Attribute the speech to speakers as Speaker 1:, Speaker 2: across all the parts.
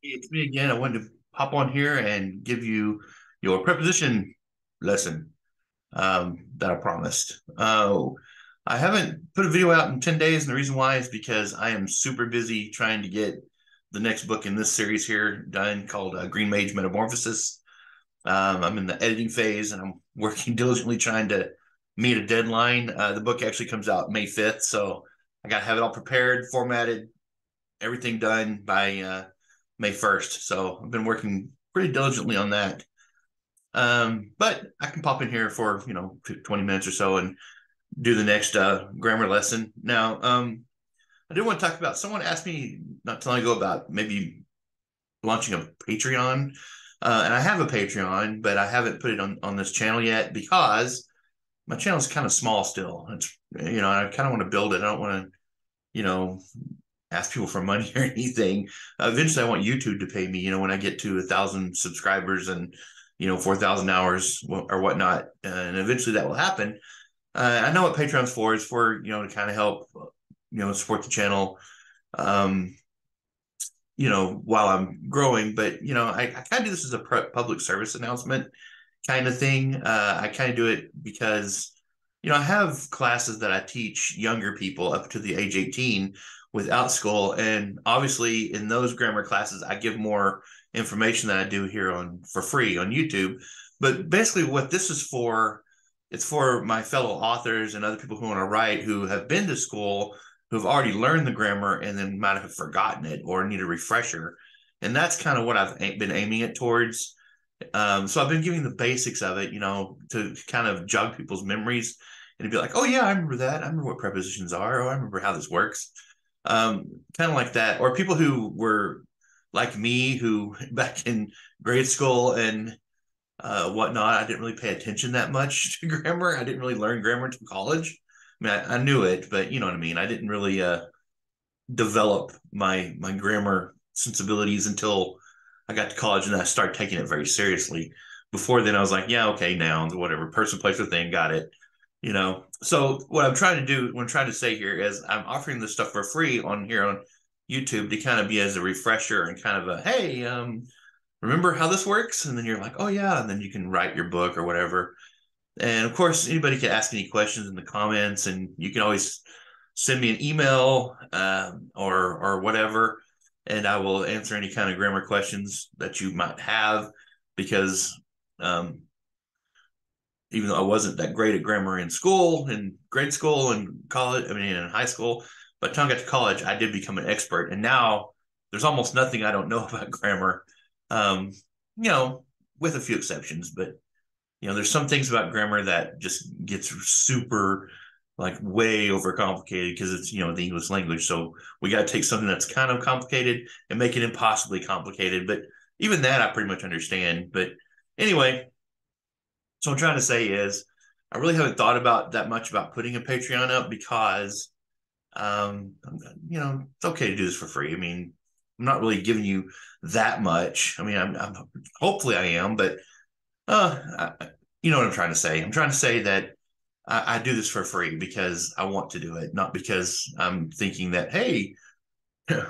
Speaker 1: It's me again. I wanted to hop on here and give you your preposition lesson that I promised. I haven't put a video out in 10 days, and the reason why is because I am super busy trying to get the next book in this series here done called Green Mage Metamorphosis. I'm in the editing phase and I'm working diligently trying to meet a deadline. The book actually comes out May 5th, so I got to have it all prepared, formatted, everything done by May 1st. So I've been working pretty diligently on that. But I can pop in here for 20 minutes or so and do the next grammar lesson. Now, I did want to talk about. Someone asked me not too long ago about maybe launching a Patreon, and I have a Patreon, but I haven't put it on this channel yet because my channel is kind of small still. It's I kind of want to build it. I don't want to you know ask people for money or anything. Eventually, I want YouTube to pay me. When I get to 1,000 subscribers and 4,000 hours or whatnot, and eventually that will happen. I know what Patreon's for. It's for to kind of help support the channel. Um, while I'm growing, but I kind of do this as a public service announcement kind of thing. I kind of do it because I have classes that I teach younger people up to the age 18 without school, and obviously in those grammar classes I give more information than I do here on for free on YouTube. But basically what this is for, it's for my fellow authors and other people who want to write who have been to school, who've already learned the grammar and then might have forgotten it or need a refresher. And that's kind of what I've been aiming it towards. So I've been giving the basics of it, to kind of jog people's memories and be like, oh yeah, I remember that. I remember what prepositions are. Oh, I remember how this works. Kind of like that. Or people who were like me, who back in grade school and whatnot, I didn't really pay attention that much to grammar. I didn't really learn grammar until college. I mean, I knew it, but you know what I mean. I didn't really develop my grammar sensibilities until I got to college and I started taking it very seriously. Before then, I was like, yeah, okay, nouns, whatever, person, place, or thing, got it. So what I'm trying to do, what I'm trying to say here is I'm offering this stuff for free on here on YouTube to kind of be as a refresher and kind of a hey, remember how this works? And then you're like, oh yeah, and then you can write your book or whatever. And of course, anybody can ask any questions in the comments, and you can always send me an email or whatever, and I will answer any kind of grammar questions that you might have. Because um, even though I wasn't that great at grammar in school, in grade school and college, I mean in high school, by the time I got to college, I did become an expert, and now there's almost nothing I don't know about grammar. Um, you know, with a few exceptions, but there's some things about grammar that just gets super like way overcomplicated because it's the English language. So we got to take something that's kind of complicated and make it impossibly complicated. But even that I pretty much understand. But anyway, so what I'm trying to say is I really haven't thought about that much about putting a Patreon up because it's okay to do this for free. I mean, I'm not really giving you that much. I mean, I'm hopefully I am, but you know what I'm trying to say. I'm trying to say that I do this for free because I want to do it, not because I'm thinking that, hey,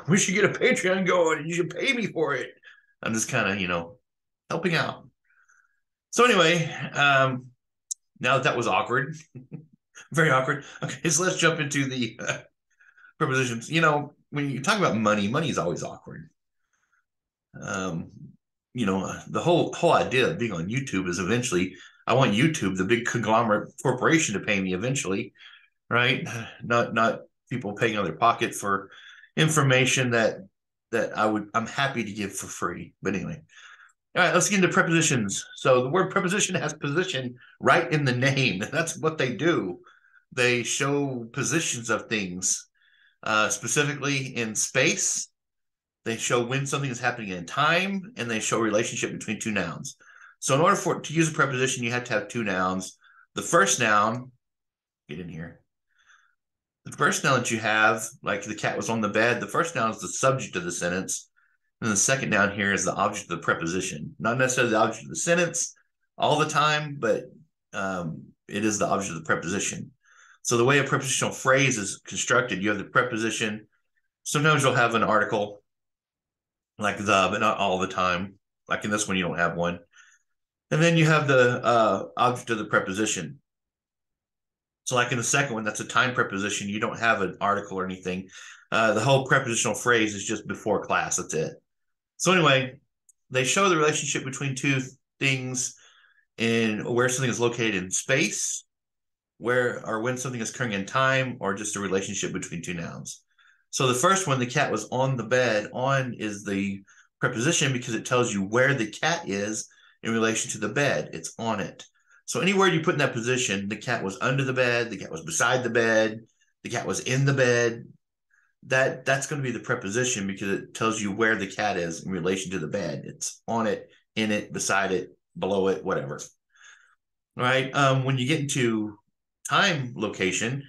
Speaker 1: we should get a Patreon going and you should pay me for it. I'm just kind of, helping out. So anyway, now that was awkward, very awkward. Okay, so let's jump into the prepositions. When you talk about money, money is always awkward. Um, the whole idea of being on YouTube is eventually I want YouTube, the big conglomerate corporation, to pay me eventually, right? Not people paying out of their pocket for information that I'm happy to give for free. But anyway, all right, let's get into prepositions. So the word preposition has position right in the name. That's what they do. They show positions of things, specifically in space. They show when something is happening in time, and they show a relationship between two nouns. So in order to use a preposition, you have to have two nouns. The first noun, get in here. The first noun that you have, like the cat was on the bed, the first noun is the subject of the sentence. And the second noun here is the object of the preposition. Not necessarily the object of the sentence all the time, but it is the object of the preposition. So the way a prepositional phrase is constructed, you have the preposition. Sometimes you'll have an article, like the, but not all the time. Like in this one, you don't have one. And then you have the object of the preposition. So, like in the second one, that's a time preposition. You don't have an article or anything. The whole prepositional phrase is just before class. That's it. So, anyway, they show the relationship between two things in where something is located in space, where or when something is occurring in time, or just a relationship between two nouns. So, the first one, the cat was on the bed. On is the preposition because it tells you where the cat is in relation to the bed. It's on it. So anywhere you put in that position, the cat was under the bed, the cat was beside the bed, the cat was in the bed. That's going to be the preposition because it tells you where the cat is in relation to the bed. It's on it, in it, beside it, below it, whatever. All right. When you get into time location,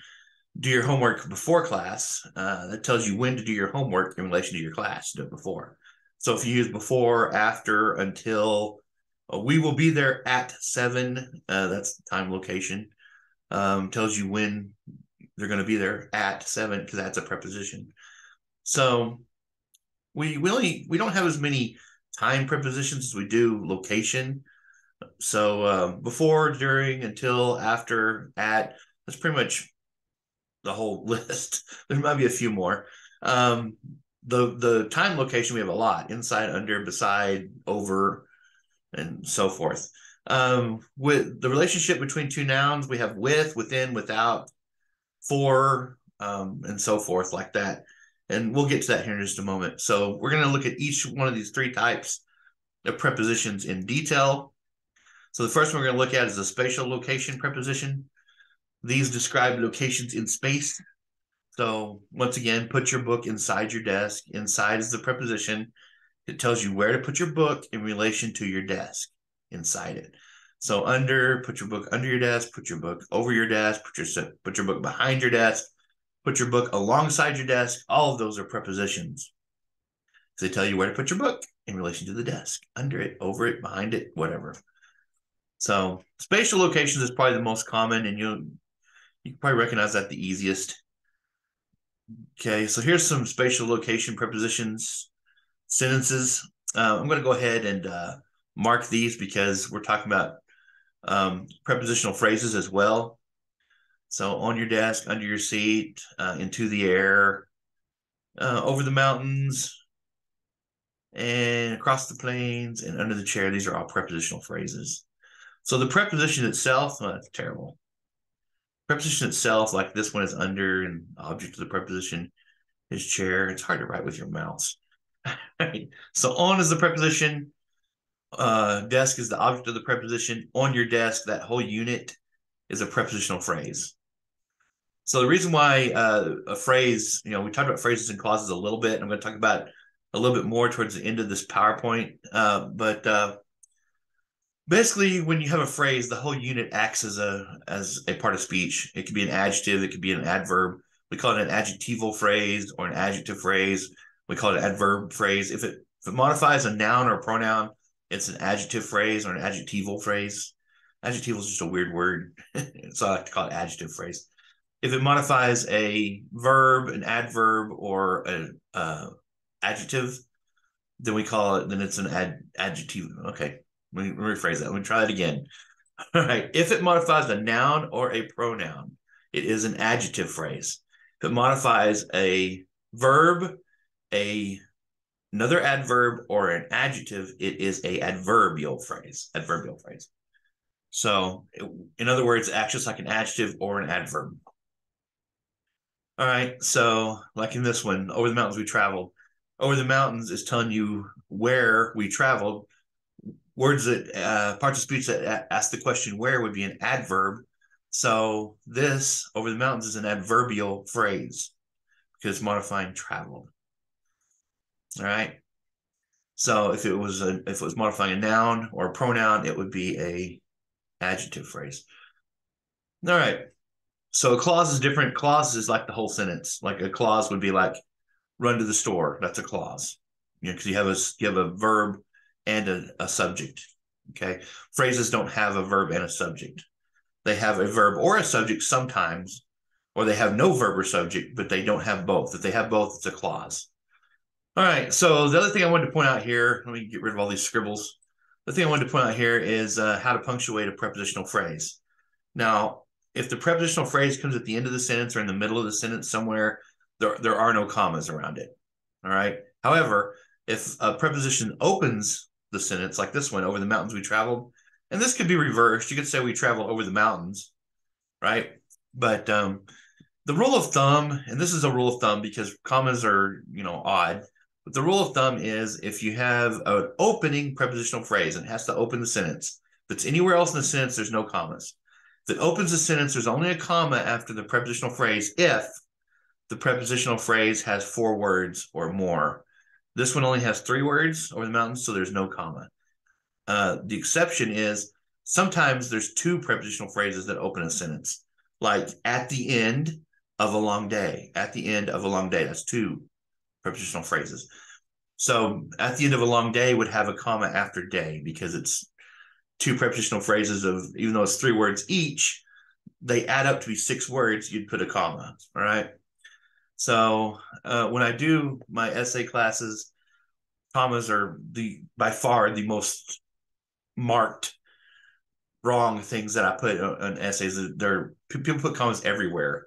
Speaker 1: do your homework before class. That tells you when to do your homework in relation to your class. Do it before. So if you use before, after, until, we will be there at 7. That's the time location. Tells you when they're going to be there at 7 because that's a preposition. So we don't have as many time prepositions as we do location. So before, during, until, after, at, that's pretty much the whole list. There might be a few more. The time location we have a lot: inside, under, beside, over, and so forth. With the relationship between two nouns, we have with, within, without, for, and so forth, like that. And we'll get to that here in just a moment. So we're going to look at each one of these 3 types of prepositions in detail. So the first one we're going to look at is the spatial location preposition. These describe locations in space. So once again, put your book inside your desk. Inside is the preposition. It tells you where to put your book in relation to your desk inside it. So under, put your book under your desk, put your book over your desk, put your book behind your desk, put your book alongside your desk. All of those are prepositions. So they tell you where to put your book in relation to the desk, under it, over it, behind it, whatever. So spatial locations is probably the most common, and you can probably recognize that the easiest. Okay, so here's some spatial location prepositions, sentences. I'm going to go ahead and mark these because we're talking about prepositional phrases as well. So on your desk, under your seat, into the air, over the mountains, and across the plains, and under the chair. These are all prepositional phrases. So the preposition itself, that's terrible. Preposition itself, like this one, is under, and object of the preposition is chair. It's hard to write with your mouse. Right? So on is the preposition. Desk is the object of the preposition. On your desk, that whole unit is a prepositional phrase. So the reason why a phrase, we talked about phrases and clauses a little bit. I'm going to talk about a little bit more towards the end of this PowerPoint. But basically, when you have a phrase, the whole unit acts as a part of speech. It could be an adjective, it could be an adverb. We call it an adjectival phrase or an adjective phrase. We call it an adverb phrase. If it modifies a noun or a pronoun, it's an adjective phrase or an adjectival phrase. Adjectival is just a weird word, so I like to call it adjective phrase. If it modifies a verb, an adverb, or an adjective, then it's an adjective. Okay, let me rephrase that. Let me try that again. All right. If it modifies a noun or a pronoun, it is an adjective phrase. If it modifies a verb, another adverb, or an adjective, it is a adverbial phrase. So, in other words, it acts just like an adjective or an adverb. All right. So, like in this one, over the mountains we traveled. Over the mountains is telling you where we traveled. Words that parts of speech that ask the question where would be an adverb. So this over the mountains is an adverbial phrase because it's modifying traveled. All right. So if it was modifying a noun or a pronoun, it would be a adjective phrase. All right. So a clause is different. Clause is like the whole sentence. Like a clause would be like run to the store. That's a clause. Because you have a verb and a subject. Okay. Phrases don't have a verb and a subject. They have a verb or a subject sometimes, or they have no verb or subject, but they don't have both. If they have both, it's a clause. All right. So the other thing I wanted to point out here, let me get rid of all these scribbles. The thing I wanted to point out here is how to punctuate a prepositional phrase. Now, if the prepositional phrase comes at the end of the sentence or in the middle of the sentence somewhere, there are no commas around it. All right. However, if a preposition opens the sentence, like this one, over the mountains we traveled, and this could be reversed. You could say we traveled over the mountains, right? But the rule of thumb, and this is a rule of thumb because commas are, odd, but the rule of thumb is if you have an opening prepositional phrase and it has to open the sentence, if it's anywhere else in the sentence, there's no commas. If it opens the sentence, there's only a comma after the prepositional phrase if the prepositional phrase has 4 words or more. This one only has 3 words, over the mountains, so there's no comma. The exception is sometimes there's 2 prepositional phrases that open a sentence, like at the end of a long day. At the end of a long day, that's 2 prepositional phrases. So at the end of a long day would have a comma after day because it's 2 prepositional phrases of, even though it's 3 words each, they add up to be 6 words, you'd put a comma. All right. So when I do my essay classes, commas are by far the most marked wrong things that I put on essays. People put commas everywhere.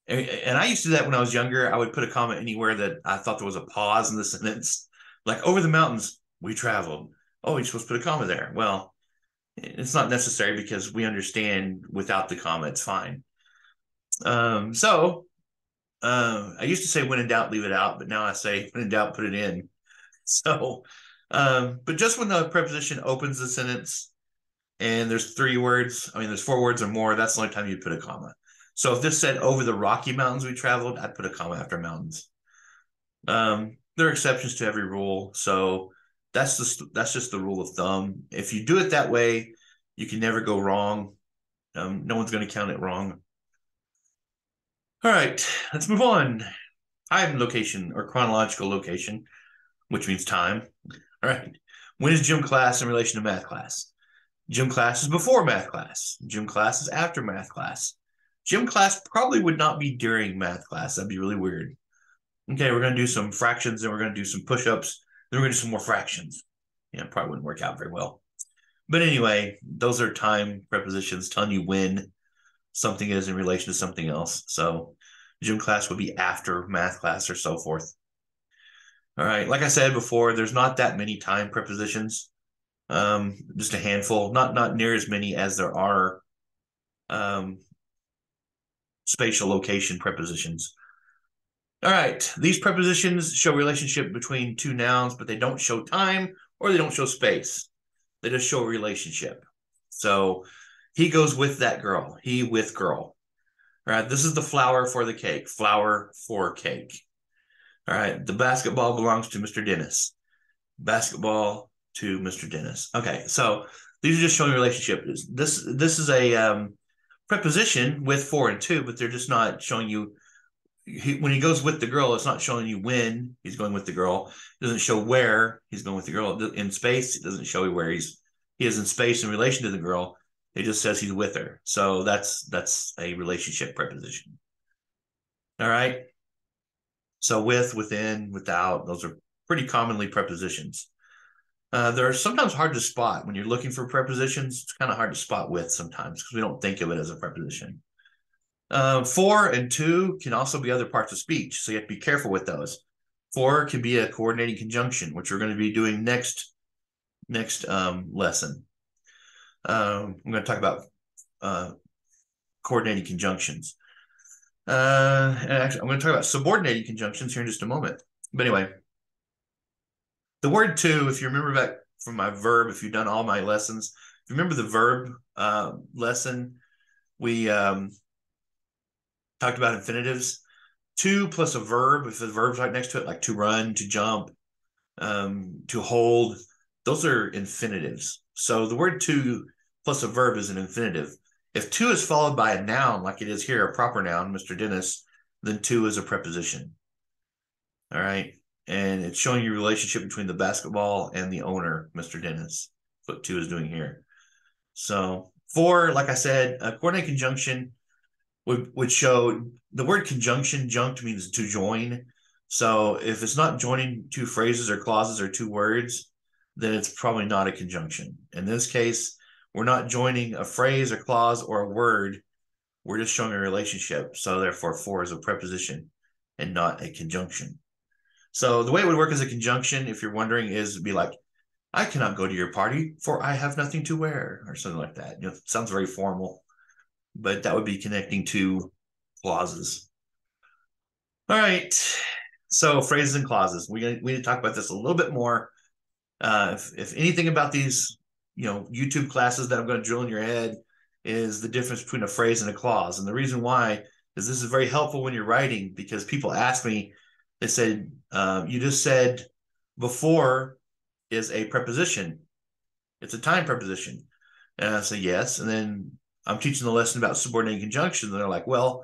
Speaker 1: And I used to do that when I was younger. I would put a comma anywhere that I thought there was a pause in the sentence. Like over the mountains, we traveled. Oh, you're supposed to put a comma there. Well, it's not necessary because we understand without the comma, it's fine. I used to say when in doubt, leave it out, but now I say when in doubt, put it in. So, but just when the preposition opens the sentence and there's 3 words, there's 4 words or more, that's the only time you put a comma. So if this said over the Rocky Mountains we traveled, I'd put a comma after mountains. There are exceptions to every rule, so that's just the rule of thumb. If you do it that way, you can never go wrong. No one's going to count it wrong. All right, let's move on. Time location or chronological location, which means time. All right. When is gym class in relation to math class? Gym class is before math class. Gym class is after math class. Gym class probably would not be during math class. That'd be really weird. Okay, we're going to do some fractions and we're going to do some push-ups. Then we're going to do some more fractions. Yeah, probably wouldn't work out very well. But anyway, those are time prepositions telling you when something is in relation to something else. So gym class would be after math class or so forth. All right, like I said before, there's not that many time prepositions. Just a handful, not near as many as there are spatial location prepositions. All right, these prepositions show relationship between 2 nouns, but they don't show time or they don't show space. They just show a relationship. So he goes with that girl, he with girl. All right, this is the flour for the cake, flour for cake. All right, the basketball belongs to Mr. Dennis. Basketball to Mr. Dennis. Okay, so these are just showing relationship. This is a preposition with for and to, but they're just not showing you. When he goes with the girl, it's not showing you when he's going with the girl. It doesn't show where he's going with the girl. In space, it doesn't show you where he is in space in relation to the girl. It just says he's with her. So that's a relationship preposition. All right. So with, within, without, those are pretty commonly prepositions. They're sometimes hard to spot when you're looking for prepositions. It's kind of hard to spot with sometimes because we don't think of it as a preposition. For and to can also be other parts of speech, so you have to be careful with those. For can be a coordinating conjunction, which we're going to be doing next lesson. I'm going to talk about coordinating conjunctions. And actually, I'm going to talk about subordinating conjunctions here in just a moment. But anyway, the word to, if you remember back from my verb, if you've done all my lessons, if you remember the verb lesson, we talked about infinitives. To plus a verb, if the verb's right next to it, like to run, to jump, to hold, those are infinitives. So the word to plus a verb is an infinitive. If to is followed by a noun, like it is here, a proper noun, Mr. Dennis, then to is a preposition. All right. And it's showing you relationship between the basketball and the owner, Mr. Dennis. That's what to is doing here. So for, like I said, a coordinating conjunction would show the word conjunction, junct means to join. So if it's not joining two phrases or clauses or two words, then it's probably not a conjunction. In this case, we're not joining a phrase or clause or a word. We're just showing a relationship. So therefore, for is a preposition and not a conjunction. So the way it would work as a conjunction, if you're wondering, is be like, I cannot go to your party, for I have nothing to wear, or something like that. You know, it sounds very formal, but that would be connecting to clauses. All right. So phrases and clauses. We need to talk about this a little bit more. If anything about these, YouTube classes that I'm going to drill in your head is the difference between a phrase and a clause. And the reason why is this is very helpful when you're writing, because people ask me, they said, you just said before is a preposition. It's a time preposition. And I say, yes. And then I'm teaching the lesson about subordinating conjunctions. And they're like, well,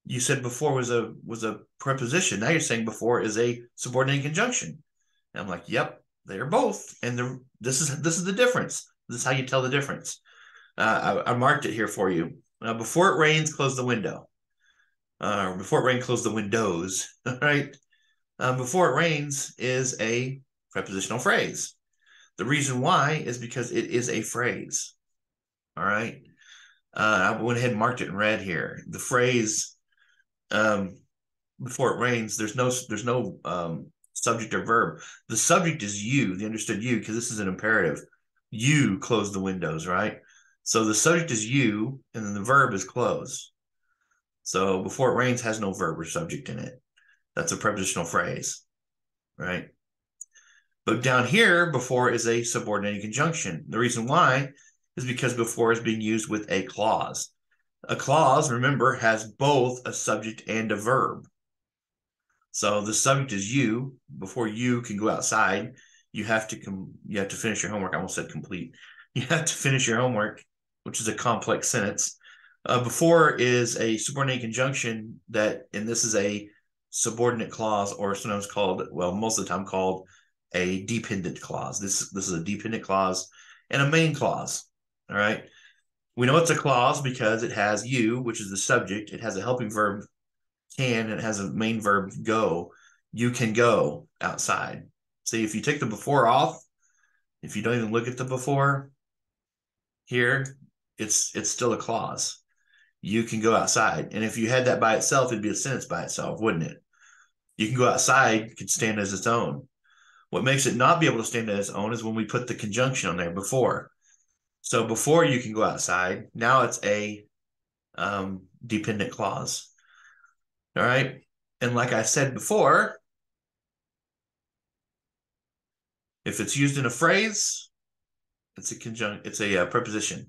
Speaker 1: you said before was a preposition. Now you're saying before is a subordinating conjunction. And I'm like, yep, they are both. And this is the difference. This is how you tell the difference. I marked it here for you. Before it rains, close the window. Before it rains, close the windows. Right? Before it rains is a prepositional phrase. The reason why is because it is a phrase. All right. I went ahead and marked it in red here. The phrase before it rains, there's no subject or verb. The subject is you, the understood you, because this is an imperative. You close the windows, right? So the subject is you, and then the verb is close. So before it rains has no verb or subject in it. That's a prepositional phrase, right? But down here, before is a subordinating conjunction. The reason why is because before is being used with a clause. A clause, remember, has both a subject and a verb. So the subject is you. Before you can go outside, you have to finish your homework. I almost said complete. You have to finish your homework, which is a complex sentence. Before is a subordinate conjunction and this is a subordinate clause, or sometimes called, well, most of the time called a dependent clause. This is a dependent clause and a main clause. All right. We know it's a clause because it has you, which is the subject. It has a helping verb, can, and it has a main verb, go. You can go outside. See, if you take the before off, if you don't even look at the before here, it's still a clause. You can go outside. And if you had that by itself, it'd be a sentence by itself, wouldn't it? You can go outside could stand as its own. What makes it not be able to stand as its own is when we put the conjunction on there, before. So before you can go outside, now it's a dependent clause. All right. And like I said before, if it's used in a phrase, it's a preposition.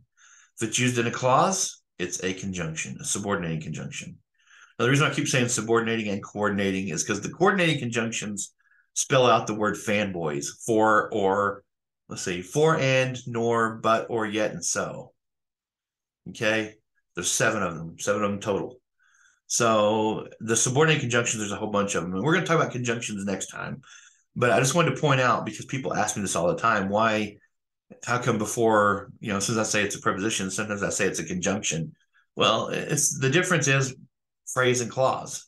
Speaker 1: If it's used in a clause, it's a conjunction, a subordinating conjunction. Now, the reason I keep saying subordinating and coordinating is because the coordinating conjunctions spell out the word fanboys, for, or, let's see, for, and, nor, but, or, yet, and so. Okay. There's seven of them total. So the subordinate conjunctions, there's a whole bunch of them. And we're going to talk about conjunctions next time. But I just wanted to point out, because people ask me this all the time, how come before, since I say it's a preposition, sometimes I say it's a conjunction. Well, the difference is phrase and clause.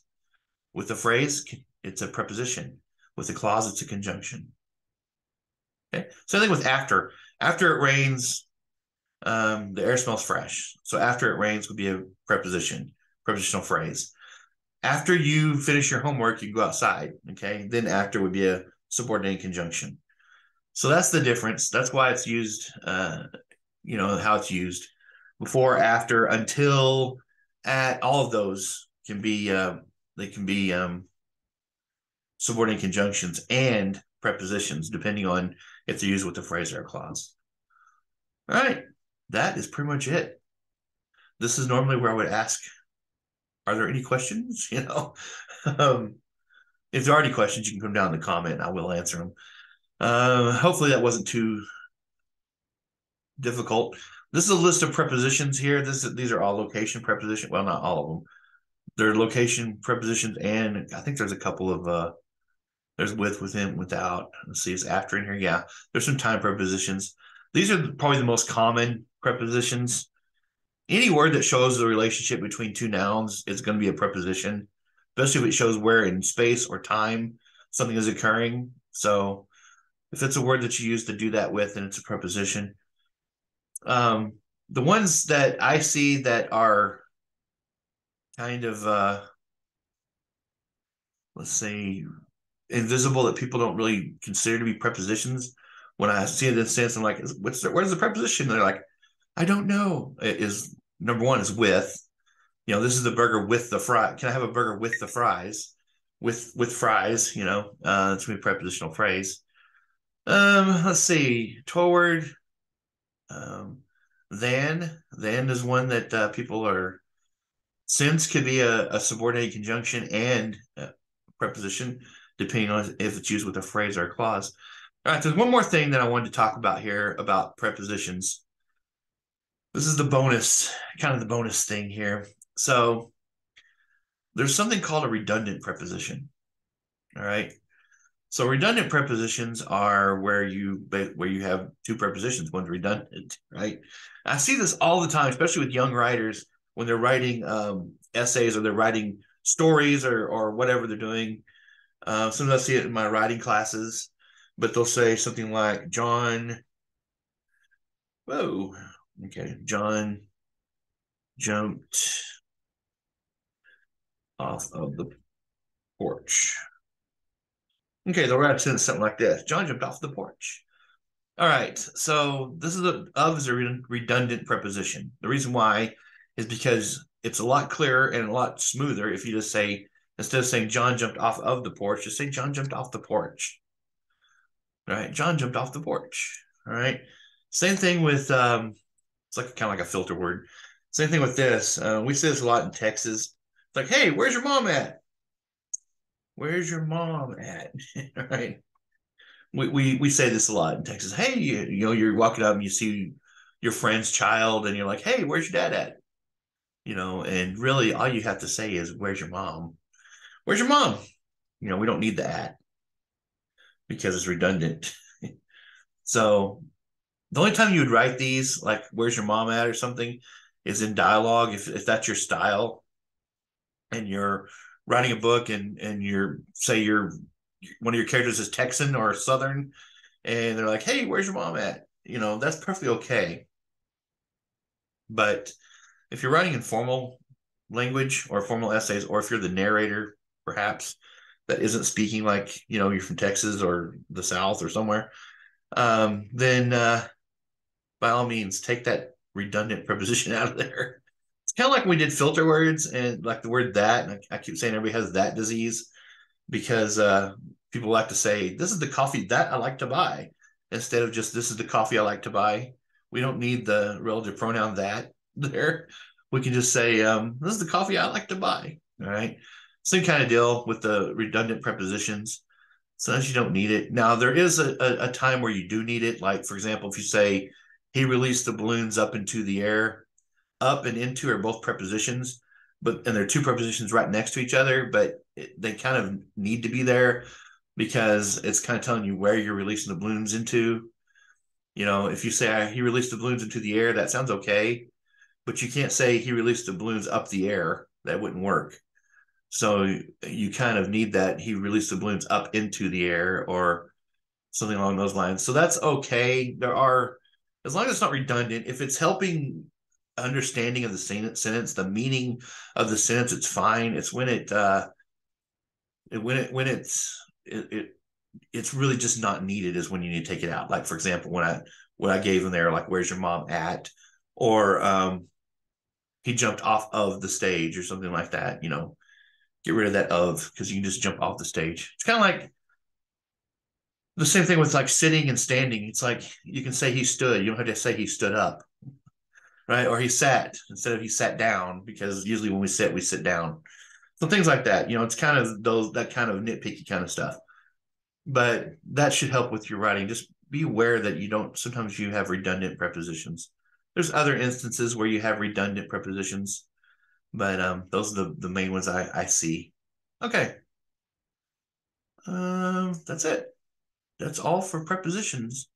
Speaker 1: With the phrase, it's a preposition. With the clause, it's a conjunction. Okay. Same thing with after. After it rains, the air smells fresh. So after it rains would be a prepositional phrase. After you finish your homework, you go outside. Okay. Then after would be a subordinating conjunction. So that's the difference. That's why it's used, how it's used. Before, after, until, at, all of those can be, subordinate conjunctions and prepositions, depending on if they're used with a phrase or a clause. All right. That is pretty much it. This is normally where I would ask, are there any questions? If there are any questions, you can come down in the comment and I will answer them. Hopefully that wasn't too difficult. This is a list of prepositions here. These are all location prepositions. Well, not all of them. They're location prepositions, and I think there's a couple of there's with, within, without. Let's see, is after in here? Yeah, there's some time prepositions. These are probably the most common prepositions. Any word that shows the relationship between two nouns is going to be a preposition. especially if it shows where in space or time something is occurring. So if it's a word that you use to do that with, then it's a preposition. The ones that I see that are kind of, let's say, invisible, that people don't really consider to be prepositions, when I see it in sense, I'm like, where's the preposition? They're like, I don't know. It is, number one is with. This is the burger with the fry. Can I have a burger with the fries? With fries, it's gonna be a prepositional phrase. Let's see, toward. Um, than is one that people are. Since could be a subordinated conjunction and a preposition, depending on if it's used with a phrase or a clause. All right, there's one more thing that I wanted to talk about here about prepositions. This is the bonus, kind of the bonus thing here. So there's something called a redundant preposition. All right. So redundant prepositions are where you have two prepositions, one's redundant, right? I see this all the time, especially with young writers when they're writing essays or they're writing stories or whatever they're doing. Sometimes I see it in my writing classes, but they'll say something like John jumped off of the porch. Okay, they'll write a sentence something like this: John jumped off the porch. All right, so this is is a redundant preposition. The reason why is because it's a lot clearer and a lot smoother if you just say, instead of saying John jumped off of the porch, just say John jumped off the porch. All right, John jumped off the porch. All right, same thing with it's like kind of like a filter word. Same thing with this. We say this a lot in Texas. It's like, hey, where's your mom at? Where's your mom at? All right. We say this a lot in Texas. Hey, you're walking up and you see your friend's child and you're like, hey, where's your dad at? And really all you have to say is, where's your mom? Where's your mom? We don't need the at because it's redundant. So the only time you would write these, like, where's your mom at or something, is in dialogue. If that's your style and you're writing a book and you're one of your characters is Texan or Southern, and they're like, hey, where's your mom at? That's perfectly okay. But if you're writing in formal language or formal essays, or if you're the narrator, perhaps, that isn't speaking like, you're from Texas or the South or somewhere, then by all means, take that redundant preposition out of there. It's kind of like when we did filter words and like the word that, and I keep saying everybody has that disease because people like to say, this is the coffee that I like to buy, instead of just, this is the coffee I like to buy. We don't need the relative pronoun that there. We can just say, this is the coffee I like to buy. All right. Same kind of deal with the redundant prepositions. Sometimes you don't need it. Now, there is a time where you do need it. Like, for example, if you say, he released the balloons up into the air, up and into are both prepositions, and they're two prepositions right next to each other, but they kind of need to be there because it's kind of telling you where you're releasing the balloons into. If you say he released the balloons into the air, that sounds okay, but you can't say he released the balloons up the air. That wouldn't work. So you kind of need that he released the balloons up into the air or something along those lines. So that's okay. As long as it's not redundant, if it's helping understanding of the sentence, the meaning of the sentence, it's fine. It's when it's really just not needed is when you need to take it out. Like, for example, when I gave them there, like, where's your mom at? Or he jumped off of the stage or something like that. Get rid of that of, because you can just jump off the stage. It's kind of like the same thing with like sitting and standing. It's like you can say he stood. You don't have to say he stood up, right? Or he sat instead of he sat down, because usually when we sit down. So things like that. It's kind of that kind of nitpicky kind of stuff. But that should help with your writing. Just be aware that sometimes you have redundant prepositions. There's other instances where you have redundant prepositions, but those are the main ones I see. Okay. That's it. That's all for prepositions.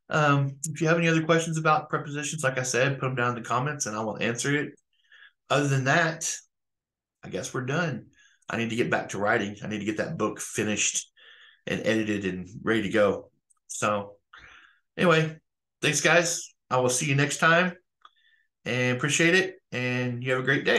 Speaker 1: If you have any other questions about prepositions, like I said, put them down in the comments and I will answer it. Other than that, I guess we're done. I need to get back to writing. I need to get that book finished and edited and ready to go. So anyway, thanks guys. I will see you next time and appreciate it. And you have a great day.